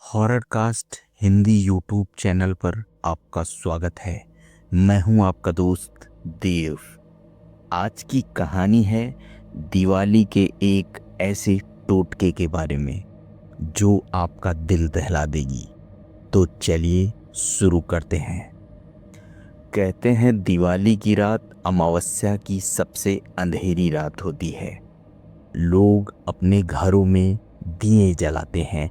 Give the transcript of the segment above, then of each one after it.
Horror cast Hindi YouTube channel पर आपका स्वागत है। मैं हूं आपका दोस्त देव। आज की कहानी है दिवाली के एक ऐसे टोटके के बारे में जो आपका दिल दहला देगी। तो चलिए शुरू करते हैं। कहते हैं दिवाली की रात अमावस्या की सबसे अंधेरी रात होती है। लोग अपने घरों में दिए जलाते हैं,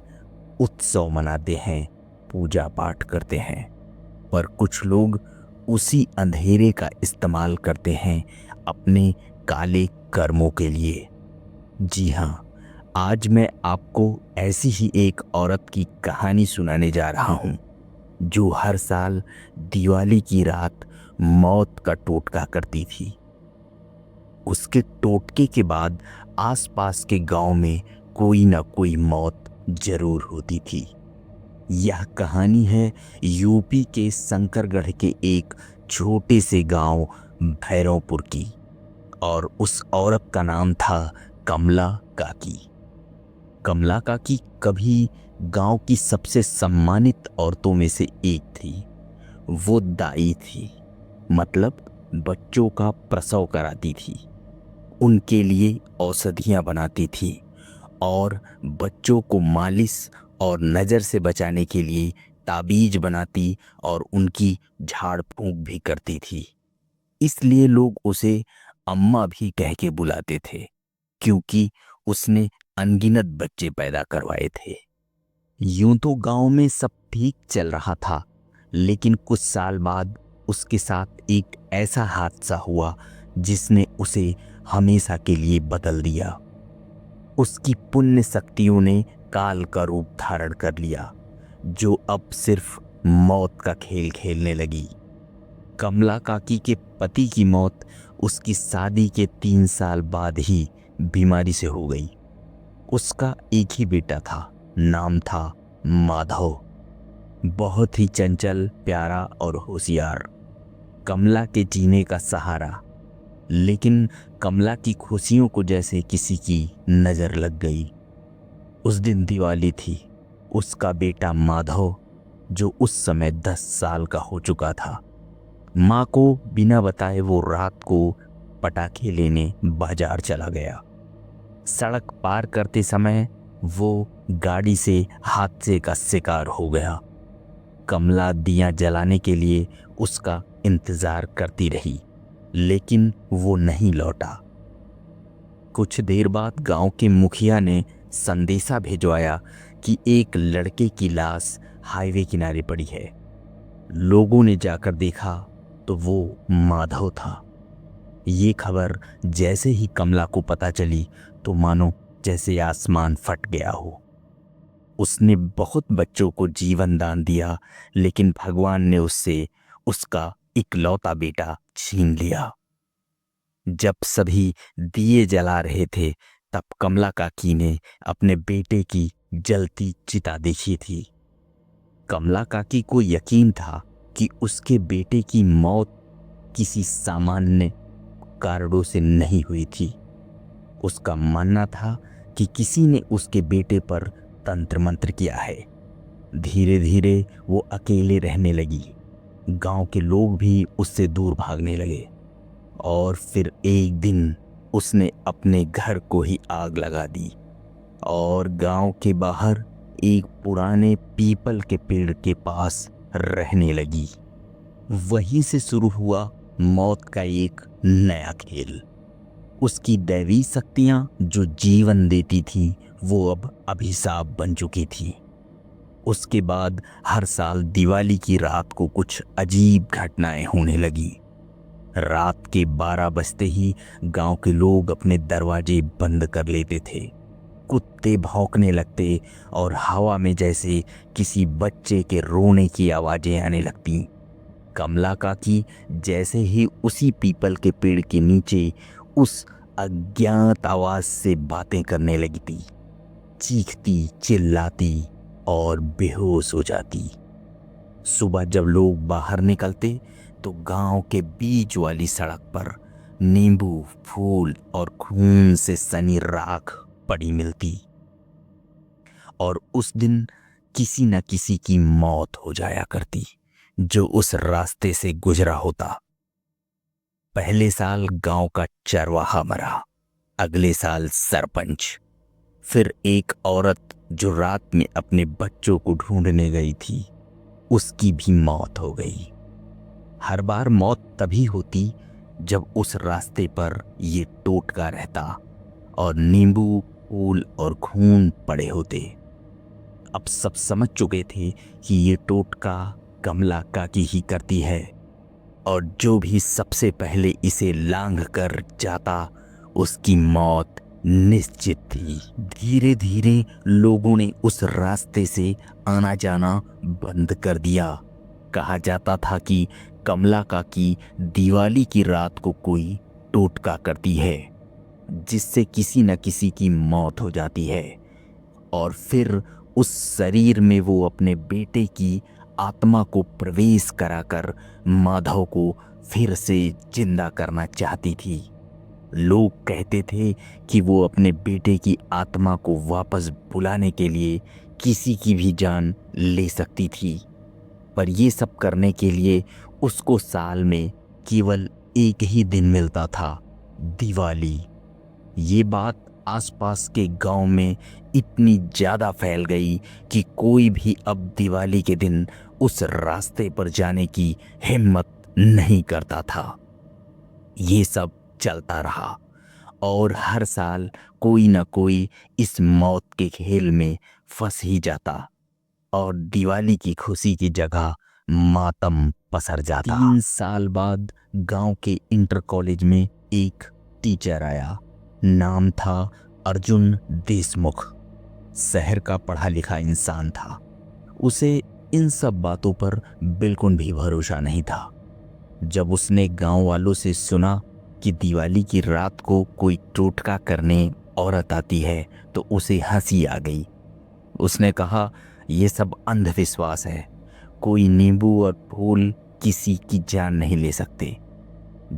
उत्सव मनाते हैं, पूजा पाठ करते हैं। पर कुछ लोग उसी अंधेरे का इस्तेमाल करते हैं अपने काले कर्मों के लिए। जी हाँ, आज मैं आपको ऐसी ही एक औरत की कहानी सुनाने जा रहा हूँ जो हर साल दिवाली की रात मौत का टोटका करती थी। उसके टोटके के बाद आसपास के गांव में कोई ना कोई मौत जरूर होती थी। यह कहानी है यूपी के शंकरगढ़ के एक छोटे से गांव भैरवपुर की, और उस औरत का नाम था कमला काकी। कमला काकी कभी गांव की सबसे सम्मानित औरतों में से एक थी। वो दाई थी, मतलब बच्चों का प्रसव कराती थी, उनके लिए औषधियाँ बनाती थी और बच्चों को मालिश और नज़र से बचाने के लिए ताबीज बनाती और उनकी झाड़ फूंक भी करती थी। इसलिए लोग उसे अम्मा भी कह के बुलाते थे, क्योंकि उसने अनगिनत बच्चे पैदा करवाए थे। यूं तो गांव में सब ठीक चल रहा था, लेकिन कुछ साल बाद उसके साथ एक ऐसा हादसा हुआ जिसने उसे हमेशा के लिए बदल दिया। उसकी पुण्य शक्तियों ने काल का रूप धारण कर लिया, जो अब सिर्फ मौत का खेल खेलने लगी। कमला काकी के पति की मौत उसकी शादी के 3 साल बाद ही बीमारी से हो गई। उसका एक ही बेटा था, नाम था माधव। बहुत ही चंचल, प्यारा और होशियार, कमला के जीने का सहारा। लेकिन कमला की खुशियों को जैसे किसी की नजर लग गई। उस दिन दिवाली थी। उसका बेटा माधव, जो उस समय 10 साल का हो चुका था, माँ को बिना बताए वो रात को पटाखे लेने बाजार चला गया। सड़क पार करते समय वो गाड़ी से हादसे का शिकार हो गया। कमला दिया जलाने के लिए उसका इंतजार करती रही, लेकिन वो नहीं लौटा। कुछ देर बाद गांव के मुखिया ने संदेशा भिजवाया कि एक लड़के की लाश हाईवे किनारे पड़ी है। लोगों ने जाकर देखा तो वो माधव था। ये खबर जैसे ही कमला को पता चली तो मानो जैसे आसमान फट गया हो। उसने बहुत बच्चों को जीवन दान दिया, लेकिन भगवान ने उससे उसका इकलौता बेटा छीन लिया। जब सभी दिए जला रहे थे, तब कमला काकी ने अपने बेटे की जलती चिता देखी थी। कमला काकी को यकीन था कि उसके बेटे की मौत किसी सामान्य कारणों से नहीं हुई थी। उसका मानना था कि किसी ने उसके बेटे पर तंत्र मंत्र किया है। धीरे धीरे वो अकेले रहने लगी। गांव के लोग भी उससे दूर भागने लगे, और फिर एक दिन उसने अपने घर को ही आग लगा दी और गांव के बाहर एक पुराने पीपल के पेड़ के पास रहने लगी। वहीं से शुरू हुआ मौत का एक नया खेल। उसकी दैवी शक्तियां जो जीवन देती थी, वो अब अभिशाप बन चुकी थी। उसके बाद हर साल दिवाली की रात को कुछ अजीब घटनाएं होने लगी। रात के 12 बजते ही गांव के लोग अपने दरवाजे बंद कर लेते थे। कुत्ते भौंकने लगते और हवा में जैसे किसी बच्चे के रोने की आवाजें आने लगती। कमला काकी जैसे ही उसी पीपल के पेड़ के नीचे उस अज्ञात आवाज से बातें करने लगती, चीखती, चिल्लाती और बेहोश हो जाती। सुबह जब लोग बाहर निकलते तो गांव के बीच वाली सड़क पर नींबू, फूल और खून से सनी राख पड़ी मिलती। और उस दिन किसी न किसी की मौत हो जाया करती जो उस रास्ते से गुजरा होता। पहले साल गांव का चरवाहा मरा, अगले साल सरपंच, फिर एक औरत जो रात में अपने बच्चों को ढूंढने गई थी, उसकी भी मौत हो गई। हर बार मौत तभी होती जब उस रास्ते पर ये टोटका रहता और नींबू, फूल और खून पड़े होते। अब सब समझ चुके थे कि ये टोटका कमला काकी ही करती है और जो भी सबसे पहले इसे लांघ कर जाता उसकी मौत निश्चित थी। धीरे धीरे लोगों ने उस रास्ते से आना जाना बंद कर दिया। कहा जाता था कि कमला काकी दिवाली की रात को कोई टोटका करती है जिससे किसी न किसी की मौत हो जाती है और फिर उस शरीर में वो अपने बेटे की आत्मा को प्रवेश कराकर माधव को फिर से जिंदा करना चाहती थी। लोग कहते थे कि वो अपने बेटे की आत्मा को वापस बुलाने के लिए किसी की भी जान ले सकती थी, पर ये सब करने के लिए उसको साल में केवल एक ही दिन मिलता था, दिवाली। ये बात आसपास के गांव में इतनी ज़्यादा फैल गई कि कोई भी अब दिवाली के दिन उस रास्ते पर जाने की हिम्मत नहीं करता था। ये सब चलता रहा और हर साल कोई न कोई इस मौत के खेल में फंस ही जाता और दिवाली की खुशी की जगह मातम पसर जाता। 3 साल बाद गांव के इंटर कॉलेज में एक टीचर आया। नाम था अर्जुन देशमुख। शहर का पढ़ा लिखा इंसान था। उसे इन सब बातों पर बिल्कुल भी भरोसा नहीं था। जब उसने गांव वालों से सुना कि दिवाली की रात को कोई टोटका करने औरत आती है तो उसे हंसी आ गई। उसने कहा, यह सब अंधविश्वास है, कोई नींबू और फूल किसी की जान नहीं ले सकते।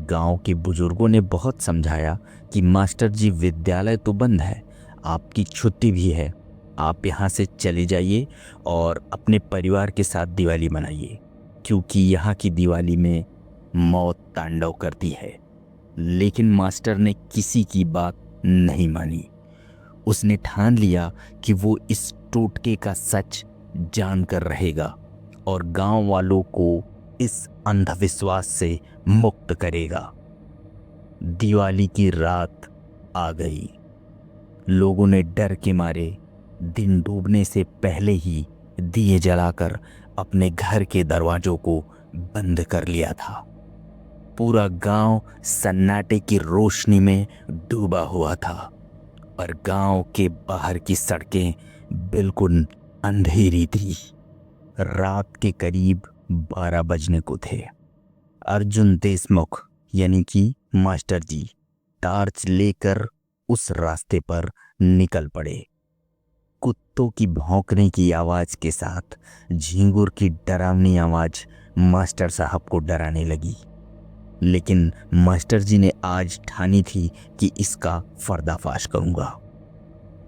गांव के बुजुर्गों ने बहुत समझाया कि मास्टर जी, विद्यालय तो बंद है, आपकी छुट्टी भी है, आप यहाँ से चले जाइए और अपने परिवार के साथ दिवाली मनाइए, क्योंकि यहाँ की दिवाली में मौत तांडव करती है। लेकिन मास्टर ने किसी की बात नहीं मानी। उसने ठान लिया कि वो इस टोटके का सच जानकर रहेगा और गांव वालों को इस अंधविश्वास से मुक्त करेगा। दिवाली की रात आ गई। लोगों ने डर के मारे दिन डूबने से पहले ही दिए जलाकर अपने घर के दरवाजों को बंद कर लिया था। पूरा गांव सन्नाटे की रोशनी में डूबा हुआ था और गांव के बाहर की सड़कें बिल्कुल अंधेरी थी। रात के करीब 12 बजने को थे। अर्जुन देशमुख यानी कि मास्टर जी टार्च लेकर उस रास्ते पर निकल पड़े। कुत्तों की भौंकने की आवाज के साथ झिंगुर की डरावनी आवाज मास्टर साहब को डराने लगी। लेकिन मास्टर जी ने आज ठानी थी कि इसका पर्दाफाश करूंगा।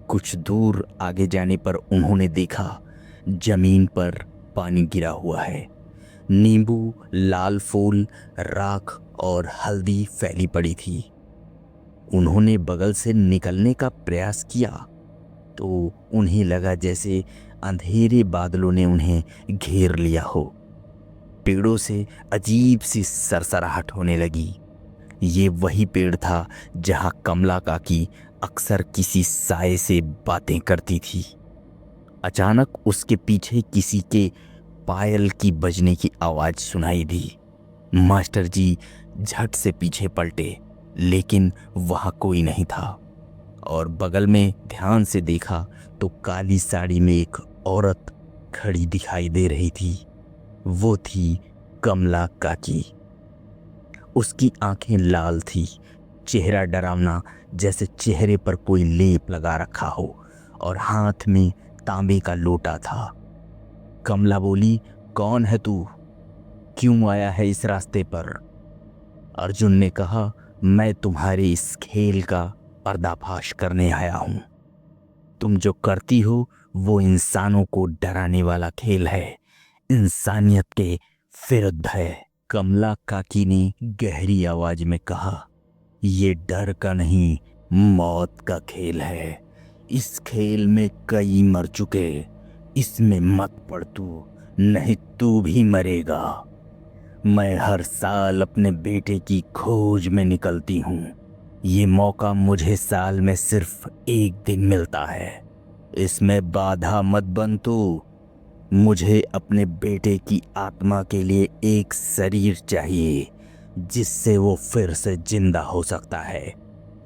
कुछ दूर आगे जाने पर उन्होंने देखा जमीन पर पानी गिरा हुआ है। नींबू, लाल फूल, राख और हल्दी फैली पड़ी थी। उन्होंने बगल से निकलने का प्रयास किया तो उन्हें लगा जैसे अंधेरे बादलों ने उन्हें घेर लिया हो। पेड़ों से अजीब सी सरसराहट होने लगी। ये वही पेड़ था जहां कमला काकी अक्सर किसी साए से बातें करती थी। अचानक उसके पीछे किसी के पायल की बजने की आवाज सुनाई दी। मास्टर जी झट से पीछे पलटे, लेकिन वहां कोई नहीं था और बगल में ध्यान से देखा तो काली साड़ी में एक औरत खड़ी दिखाई दे रही थी। वो थी कमला काकी। उसकी आंखें लाल थी, चेहरा डरावना जैसे चेहरे पर कोई लेप लगा रखा हो और हाथ में तांबे का लोटा था। कमला बोली, कौन है तू? क्यों आया है इस रास्ते पर? अर्जुन ने कहा, मैं तुम्हारे इस खेल का पर्दाफाश करने आया हूं। तुम जो करती हो वो इंसानों को डराने वाला खेल है, इंसानियत के विरुद्ध है। कमला काकी ने गहरी आवाज में कहा, ये डर का नहीं, मौत का खेल है। इस खेल में कई मर चुके, इसमें मत पड़ तू, नहीं तू भी मरेगा। मैं हर साल अपने बेटे की खोज में निकलती हूँ। ये मौका मुझे साल में सिर्फ एक दिन मिलता है। इसमें बाधा मत बन तू। मुझे अपने बेटे की आत्मा के लिए एक शरीर चाहिए जिससे वो फिर से जिंदा हो सकता है।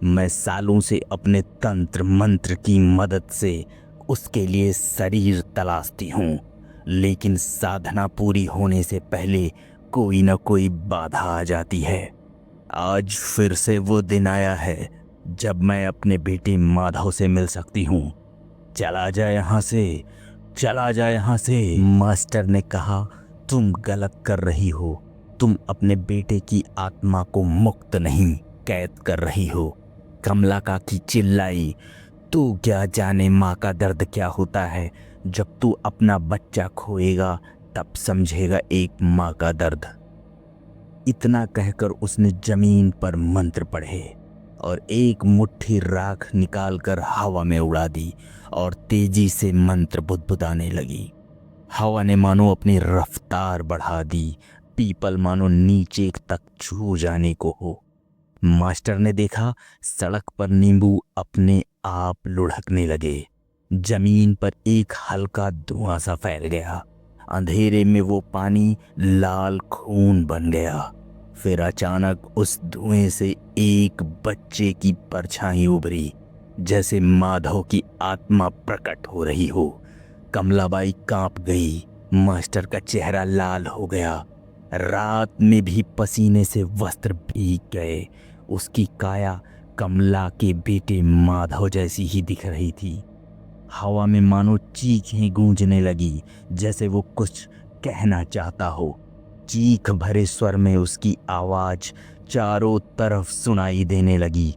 मैं सालों से अपने तंत्र मंत्र की मदद से उसके लिए शरीर तलाशती हूँ, लेकिन साधना पूरी होने से पहले कोई न कोई बाधा आ जाती है। आज फिर से वो दिन आया है जब मैं अपने बेटे माधव से मिल सकती हूँ। चला जा यहाँ से, चला जा यहाँ से। मास्टर ने कहा, तुम गलत कर रही हो। तुम अपने बेटे की आत्मा को मुक्त नहीं, कैद कर रही हो। कमला काकी चिल्लाई, तू क्या जाने माँ का दर्द क्या होता है। जब तू अपना बच्चा खोएगा तब समझेगा एक माँ का दर्द। इतना कहकर उसने जमीन पर मंत्र पढ़े और एक मुट्ठी राख निकालकर हवा में उड़ा दी और तेजी से मंत्र बुदबुदाने लगी। हवा ने मानो अपनी रफ्तार बढ़ा दी, पीपल मानो नीचे तक छू जाने को हो। मास्टर ने देखा सड़क पर नींबू अपने आप लुढ़कने लगे। जमीन पर एक हल्का धुआं सा फैल गया। अंधेरे में वो पानी लाल खून बन गया। फिर अचानक उस धुएं से एक बच्चे की परछाई उभरी, जैसे माधव की आत्मा प्रकट हो रही हो। कमलाबाई कांप गई। मास्टर का चेहरा लाल हो गया। रात में भी पसीने से वस्त्र भीग गए। उसकी काया कमला के बेटे माधव जैसी ही दिख रही थी। हवा में मानो चीखें गूंजने लगी, जैसे वो कुछ कहना चाहता हो। चीख भरे स्वर में उसकी आवाज चारों तरफ सुनाई देने लगी।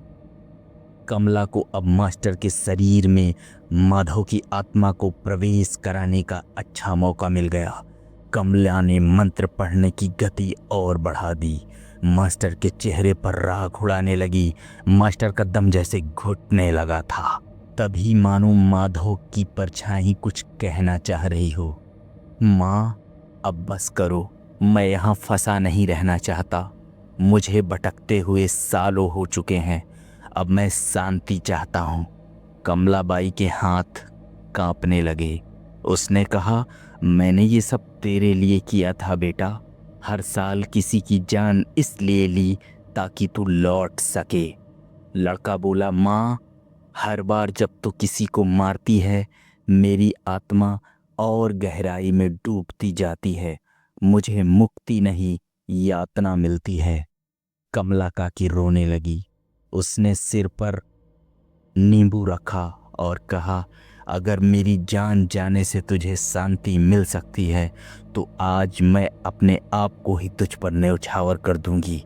कमला को अब मास्टर के शरीर में माधव की आत्मा को प्रवेश कराने का अच्छा मौका मिल गया। कमला ने मंत्र पढ़ने की गति और बढ़ा दी। मास्टर के चेहरे पर राख उड़ाने लगी। मास्टर का दम जैसे घुटने लगा था। तभी मानो माधव की परछाई कुछ कहना चाह रही हो। माँ, अब बस करो, मैं यहाँ फंसा नहीं रहना चाहता। मुझे भटकते हुए सालों हो चुके हैं। अब मैं शांति चाहता हूँ। कमलाबाई के हाथ कांपने लगे। उसने कहा, मैंने ये सब तेरे लिए किया था बेटा। हर साल किसी की जान इसलिए ली ताकि तू लौट सके। लड़का बोला, माँ, हर बार जब तू किसी को मारती है मेरी आत्मा और गहराई में डूबती जाती है। मुझे मुक्ति नहीं, यातना मिलती है। कमला काकी रोने लगी। उसने सिर पर नींबू रखा और कहा, अगर मेरी जान जाने से तुझे शांति मिल सकती है तो आज मैं अपने आप को ही तुझ पर न्यौछावर कर दूंगी।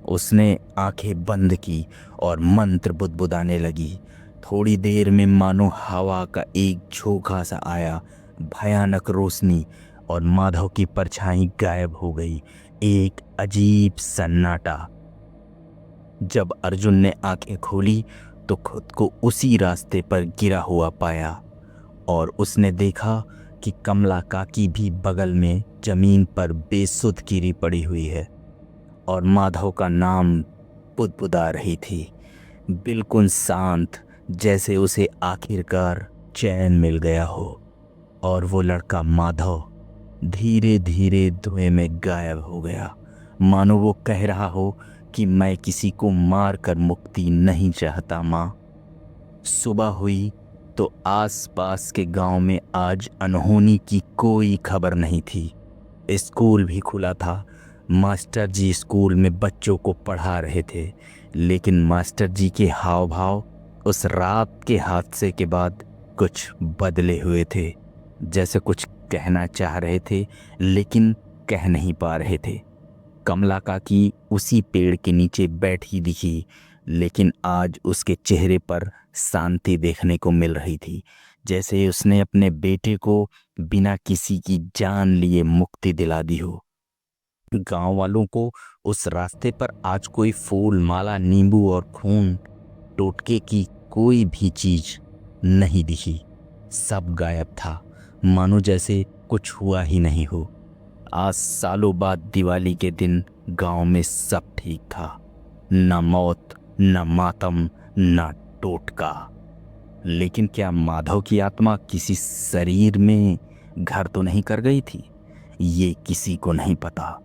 उसने आंखें बंद की और मंत्र बुदबुदाने लगी। थोड़ी देर में मानो हवा का एक झोंका सा आया, भयानक रोशनी, और माधव की परछाई गायब हो गई। एक अजीब सन्नाटा। जब अर्जुन ने आंखें खोली तो खुद को उसी रास्ते पर गिरा हुआ पाया और उसने देखा कि कमला काकी भी बगल में जमीन पर बेसुध गिरी पड़ी हुई है और माधव का नाम बुदबुदा रही थी, बिल्कुल शांत, जैसे उसे आखिरकार चैन मिल गया हो। और वो लड़का माधव धीरे धीरे धुएं में गायब हो गया, मानो वो कह रहा हो कि मैं किसी को मार कर मुक्ति नहीं चाहता माँ। सुबह हुई तो आसपास के गांव में आज अनहोनी की कोई खबर नहीं थी। स्कूल भी खुला था। मास्टर जी स्कूल में बच्चों को पढ़ा रहे थे, लेकिन मास्टर जी के हाव भाव उस रात के हादसे के बाद कुछ बदले हुए थे, जैसे कुछ कहना चाह रहे थे लेकिन कह नहीं पा रहे थे। कमला काकी उसी पेड़ के नीचे बैठी दिखी, लेकिन आज उसके चेहरे पर शांति देखने को मिल रही थी, जैसे उसने अपने बेटे को बिना किसी की जान लिए मुक्ति दिला दी हो। गांव वालों को उस रास्ते पर आज कोई फूल, माला, नींबू और खून टोटके की कोई भी चीज नहीं दिखी। सब गायब था, मानो जैसे कुछ हुआ ही नहीं हो। आज सालों बाद दिवाली के दिन गांव में सब ठीक था, न मौत, न मातम, न टोटका। लेकिन क्या माधव की आत्मा किसी शरीर में घर तो नहीं कर गई थी? ये किसी को नहीं पता।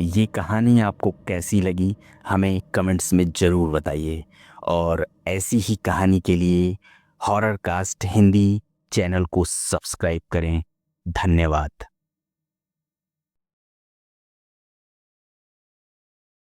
ये कहानी आपको कैसी लगी हमें कमेंट्स में ज़रूर बताइए, और ऐसी ही कहानी के लिए हॉरर कास्ट हिंदी चैनल को सब्सक्राइब करें। धन्यवाद।